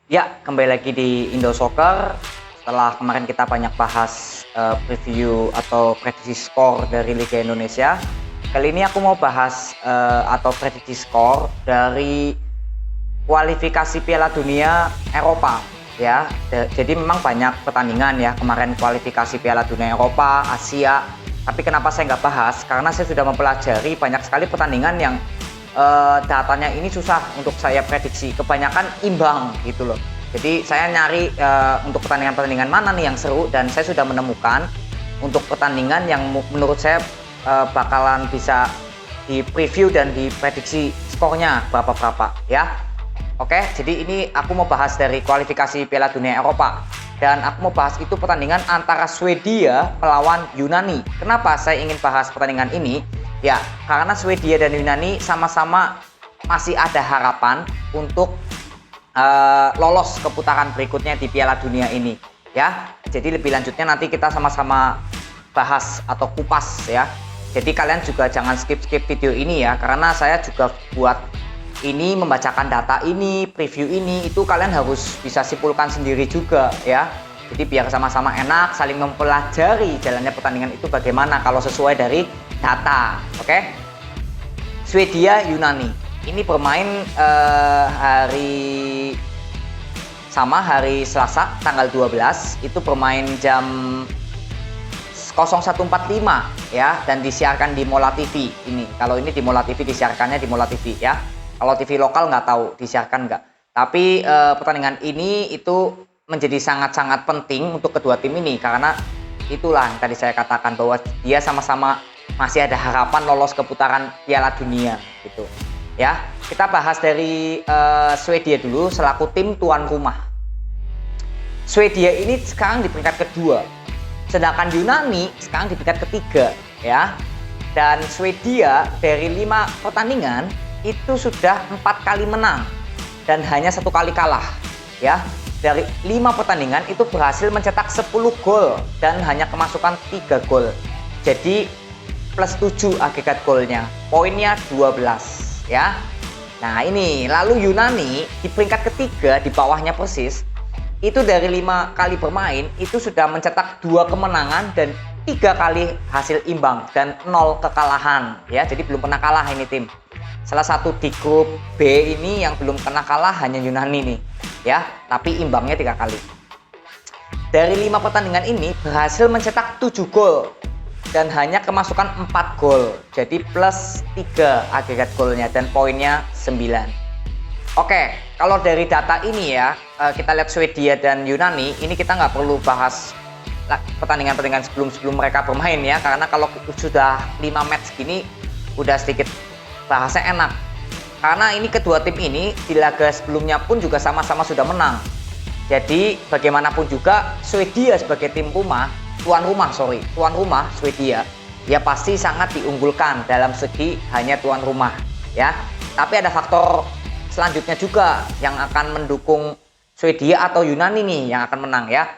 Ya, kembali lagi di Indo Soccer. Setelah kemarin kita banyak bahas preview atau prediksi skor dari Liga Indonesia, kali ini aku mau bahas atau prediksi skor dari kualifikasi Piala Dunia Eropa. Ya, jadi memang banyak pertandingan ya kemarin kualifikasi Piala Dunia Eropa, Asia. Tapi kenapa saya nggak bahas? Karena saya sudah mempelajari banyak sekali pertandingan yang datanya ini susah untuk saya prediksi, kebanyakan imbang gitu loh. Jadi saya nyari untuk pertandingan-pertandingan mana nih yang seru, dan saya sudah menemukan untuk pertandingan yang menurut saya bakalan bisa di preview dan diprediksi skornya berapa ya. Oke, jadi ini aku mau bahas dari kualifikasi Piala Dunia Eropa, dan aku mau bahas itu pertandingan antara Swedia melawan Yunani. Kenapa saya ingin bahas pertandingan ini? Ya, karena Swedia dan Yunani sama-sama masih ada harapan untuk lolos ke putaran berikutnya di Piala Dunia ini. Ya, jadi lebih lanjutnya nanti kita sama-sama bahas atau kupas ya. Jadi kalian juga jangan skip video ini ya, karena saya juga buat ini membacakan data ini, preview ini, itu kalian harus bisa simpulkan sendiri juga ya. Jadi biar sama-sama enak, saling mempelajari jalannya pertandingan itu bagaimana kalau sesuai dari data. Oke? Swedia Yunani ini bermain hari Selasa tanggal 12, itu bermain jam 01.45 ya, dan disiarkan di Mola TV ini. Kalau ini di Mola TV, disiarkannya di Mola TV ya. Kalau TV lokal nggak tahu disiarkan nggak. Tapi pertandingan ini itu menjadi sangat-sangat penting untuk kedua tim ini, karena itulah yang tadi saya katakan bahwa dia sama-sama masih ada harapan lolos ke putaran Piala Dunia gitu. Ya, kita bahas dari Swedia dulu selaku tim tuan rumah. Swedia ini sekarang di peringkat kedua, sedangkan Yunani sekarang di peringkat ketiga ya. Dan Swedia dari 5 pertandingan itu sudah 4 kali menang dan hanya 1 kali kalah ya. Dari 5 pertandingan itu berhasil mencetak 10 gol dan hanya kemasukan 3 gol. Jadi plus 7 agregat golnya, poinnya 12 ya. Nah ini, lalu Yunani di peringkat ketiga di bawahnya persis, itu dari 5 kali bermain itu sudah mencetak 2 kemenangan dan 3 kali hasil imbang dan 0 kekalahan ya. Jadi belum pernah kalah ini tim. Salah satu di grup B ini yang belum pernah kalah hanya Yunani nih ya, tapi imbangnya 3 kali. Dari 5 pertandingan ini berhasil mencetak 7 gol dan hanya kemasukan 4 gol. Jadi plus 3 agregat golnya dan poinnya 9. Oke, kalau dari data ini ya, kita lihat Swedia dan Yunani, ini kita nggak perlu bahas pertandingan-pertandingan sebelum mereka bermain ya, karena kalau sudah 5 match gini udah sedikit bahasanya enak. Karena ini kedua tim ini di laga sebelumnya pun juga sama-sama sudah menang. Jadi bagaimanapun juga Swedia sebagai tuan rumah Swedia ya pasti sangat diunggulkan dalam segi hanya tuan rumah ya. Tapi ada faktor selanjutnya juga yang akan mendukung Swedia atau Yunani nih yang akan menang ya.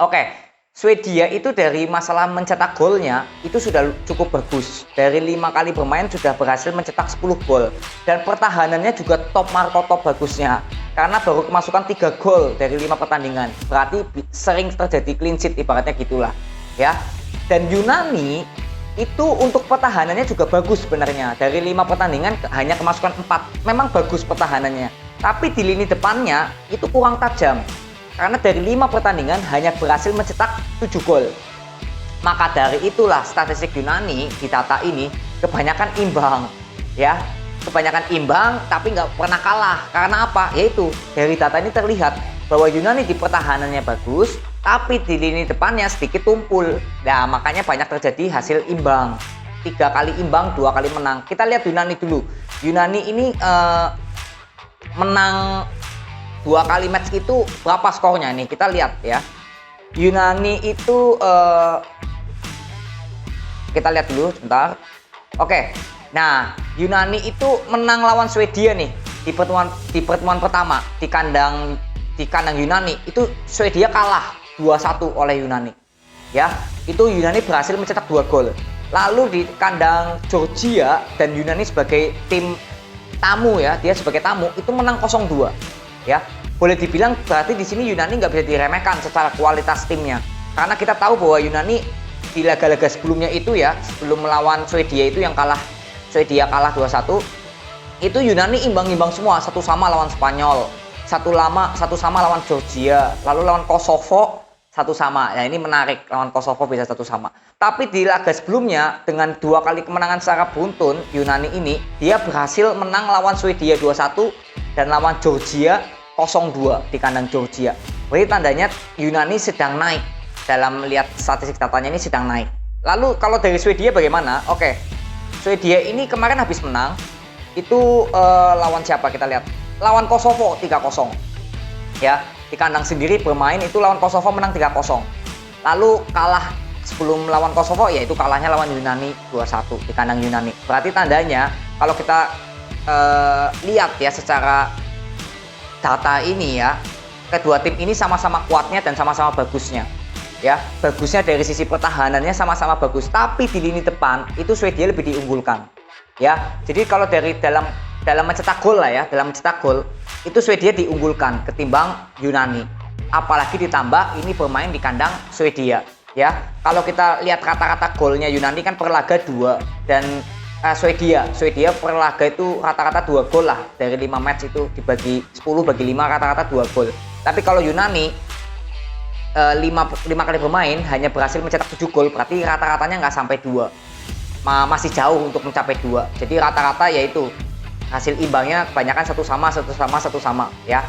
Oke. Swedia itu dari masalah mencetak golnya itu sudah cukup bagus. Dari 5 kali bermain sudah berhasil mencetak 10 gol. Dan pertahanannya juga top bagusnya. Karena baru kemasukan 3 gol dari 5 pertandingan. Berarti sering terjadi clean sheet ibaratnya gitulah. Ya. Dan Yunani itu untuk pertahanannya juga bagus sebenarnya. Dari 5 pertandingan hanya kemasukan 4. Memang bagus pertahanannya. Tapi di lini depannya itu kurang tajam. Karena dari 5 pertandingan hanya berhasil mencetak 7 gol. Maka dari itulah statistik Yunani di data ini kebanyakan imbang ya. Kebanyakan imbang tapi nggak pernah kalah. Karena apa? Yaitu dari data ini terlihat bahwa Yunani di pertahanannya bagus, tapi di lini depannya sedikit tumpul. Nah makanya banyak terjadi hasil imbang. 3 kali imbang, 2 kali menang. Kita lihat Yunani dulu. Yunani ini menang 2 kali match itu berapa skornya nih, kita lihat ya. Yunani itu kita lihat dulu sebentar. Oke. Nah, Yunani itu menang lawan Swedia nih di pertemuan pertama di kandang Yunani. Itu Swedia kalah 2-1 oleh Yunani. Ya, itu Yunani berhasil mencetak 2 gol. Lalu di kandang Georgia dan Yunani sebagai tim tamu ya, dia sebagai tamu itu menang 0-2. Ya. boleh dibilang berarti di sini Yunani nggak bisa diremehkan secara kualitas timnya. Karena kita tahu bahwa Yunani di laga-laga sebelumnya itu ya, sebelum melawan Swedia itu yang Swedia kalah 2-1, itu Yunani imbang-imbang semua, 1-1 lawan Spanyol, 1-1 lawan Georgia, lalu lawan Kosovo 1-1. Ya ini menarik, lawan Kosovo bisa 1-1. Tapi di laga sebelumnya dengan 2 kali kemenangan secara beruntun, Yunani ini dia berhasil menang lawan Swedia 2-1 dan lawan Georgia 0-2 di kandang Georgia. Berarti tandanya Yunani sedang naik. Dalam melihat statistik datanya ini sedang naik. Lalu kalau dari Swedia bagaimana? Oke, Swedia ini kemarin habis menang. Itu lawan siapa kita lihat? Lawan Kosovo 3-0. Ya, di kandang sendiri bermain itu lawan Kosovo menang 3-0. Lalu kalah sebelum lawan Kosovo yaitu kalahnya lawan Yunani 2-1 di kandang Yunani. Berarti tandanya kalau kita lihat ya secara data ini ya, kedua tim ini sama-sama kuatnya dan sama-sama bagusnya. Ya, bagusnya dari sisi pertahanannya sama-sama bagus, tapi di lini depan itu Swedia lebih diunggulkan. Ya, jadi kalau dari dalam mencetak gol lah ya, dalam mencetak gol itu Swedia diunggulkan ketimbang Yunani. Apalagi ditambah ini bermain di kandang Swedia. Ya, kalau kita lihat rata-rata golnya Yunani kan per laga 2 dan Swedia per laga itu rata-rata 2 gol lah, dari 5 match itu dibagi 10 bagi 5 rata-rata 2 gol. Tapi kalau Yunani 5 kali bermain hanya berhasil mencetak 7 gol, berarti rata-ratanya nggak sampai 2, masih jauh untuk mencapai 2. Jadi rata-rata yaitu hasil imbangnya kebanyakan 1-1 ya.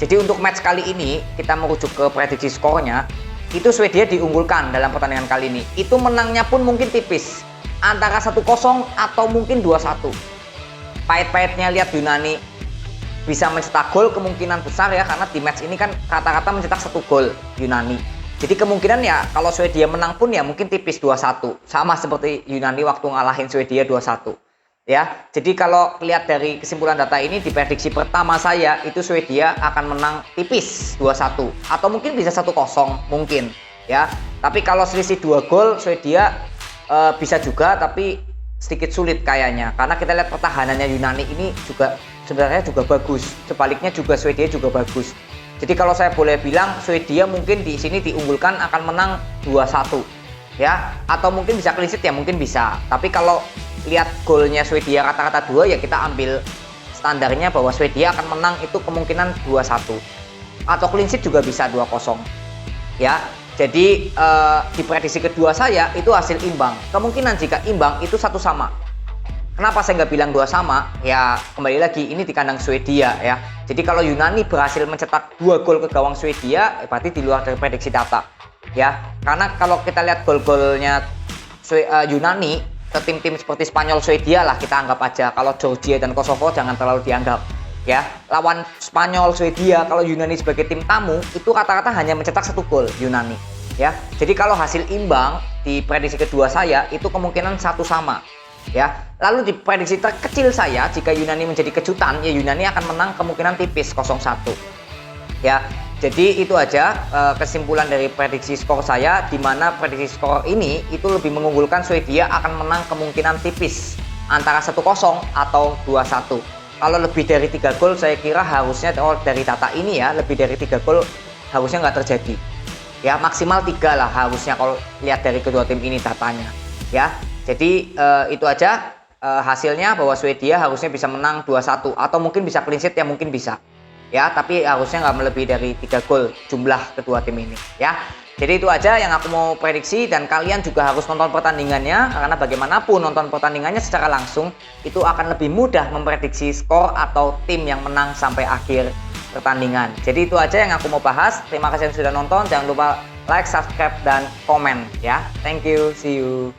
Jadi untuk match kali ini kita merujuk ke prediksi skornya, itu Swedia diunggulkan dalam pertandingan kali ini. Itu menangnya pun mungkin tipis, antara 1-0 atau mungkin 2-1. Pahit-pahitnya lihat Yunani bisa mencetak gol kemungkinan besar ya, karena di match ini kan rata-rata mencetak 1 gol Yunani. Jadi kemungkinan ya kalau Swedia menang pun ya mungkin tipis 2-1. Sama seperti Yunani waktu ngalahin Swedia 2-1. Ya, jadi kalau lihat dari kesimpulan data ini di prediksi pertama saya itu Swedia akan menang tipis 2-1 atau mungkin bisa 1-0 mungkin ya. Tapi kalau selisih 2 gol Swedia bisa juga, tapi sedikit sulit kayaknya karena kita lihat pertahanannya Yunani ini juga sebenarnya juga bagus. Sebaliknya juga Swedia juga bagus. Jadi kalau saya boleh bilang Swedia mungkin di sini diunggulkan akan menang 2-1 ya, atau mungkin bisa clean sheet ya, mungkin bisa. Tapi kalau lihat golnya Swedia rata-rata 2 ya kita ambil standarnya bahwa Swedia akan menang itu kemungkinan 2-1 atau clean sheet juga bisa 2-0 ya. Jadi di prediksi kedua saya itu hasil imbang. Kemungkinan jika imbang itu 1-1. Kenapa saya nggak bilang 2-2? Ya kembali lagi ini di kandang Swedia ya. Jadi kalau Yunani berhasil mencetak 2 gol ke gawang Swedia, berarti di luar dari prediksi data ya. Karena kalau kita lihat gol-golnya Yunani ke tim-tim seperti Spanyol, Swedia lah kita anggap aja. Kalau Georgia dan Kosovo jangan terlalu dianggap ya. Lawan Spanyol, Swedia, kalau Yunani sebagai tim tamu itu rata-rata hanya mencetak 1 gol Yunani ya. Jadi kalau hasil imbang di prediksi kedua saya itu kemungkinan 1-1 ya. Lalu di prediksi terkecil saya jika Yunani menjadi kejutan ya Yunani akan menang kemungkinan tipis 0-1 ya. Jadi itu aja kesimpulan dari prediksi skor saya, di mana prediksi skor ini itu lebih mengunggulkan Swedia akan menang kemungkinan tipis antara 1-0 atau 2-1. Kalau lebih dari 3 gol saya kira harusnya dari data ini ya, lebih dari 3 gol harusnya nggak terjadi ya, maksimal 3 lah harusnya kalau lihat dari kedua tim ini datanya ya. Jadi itu aja hasilnya, bahwa Swedia harusnya bisa menang 2-1 atau mungkin bisa clean sheet ya, mungkin bisa ya, tapi harusnya nggak melebihi dari 3 gol jumlah kedua tim ini ya. Jadi itu aja yang aku mau prediksi, dan kalian juga harus nonton pertandingannya, karena bagaimanapun nonton pertandingannya secara langsung itu akan lebih mudah memprediksi skor atau tim yang menang sampai akhir pertandingan. Jadi itu aja yang aku mau bahas. Terima kasih yang sudah nonton, jangan lupa like, subscribe, dan komen ya. Thank you, see you.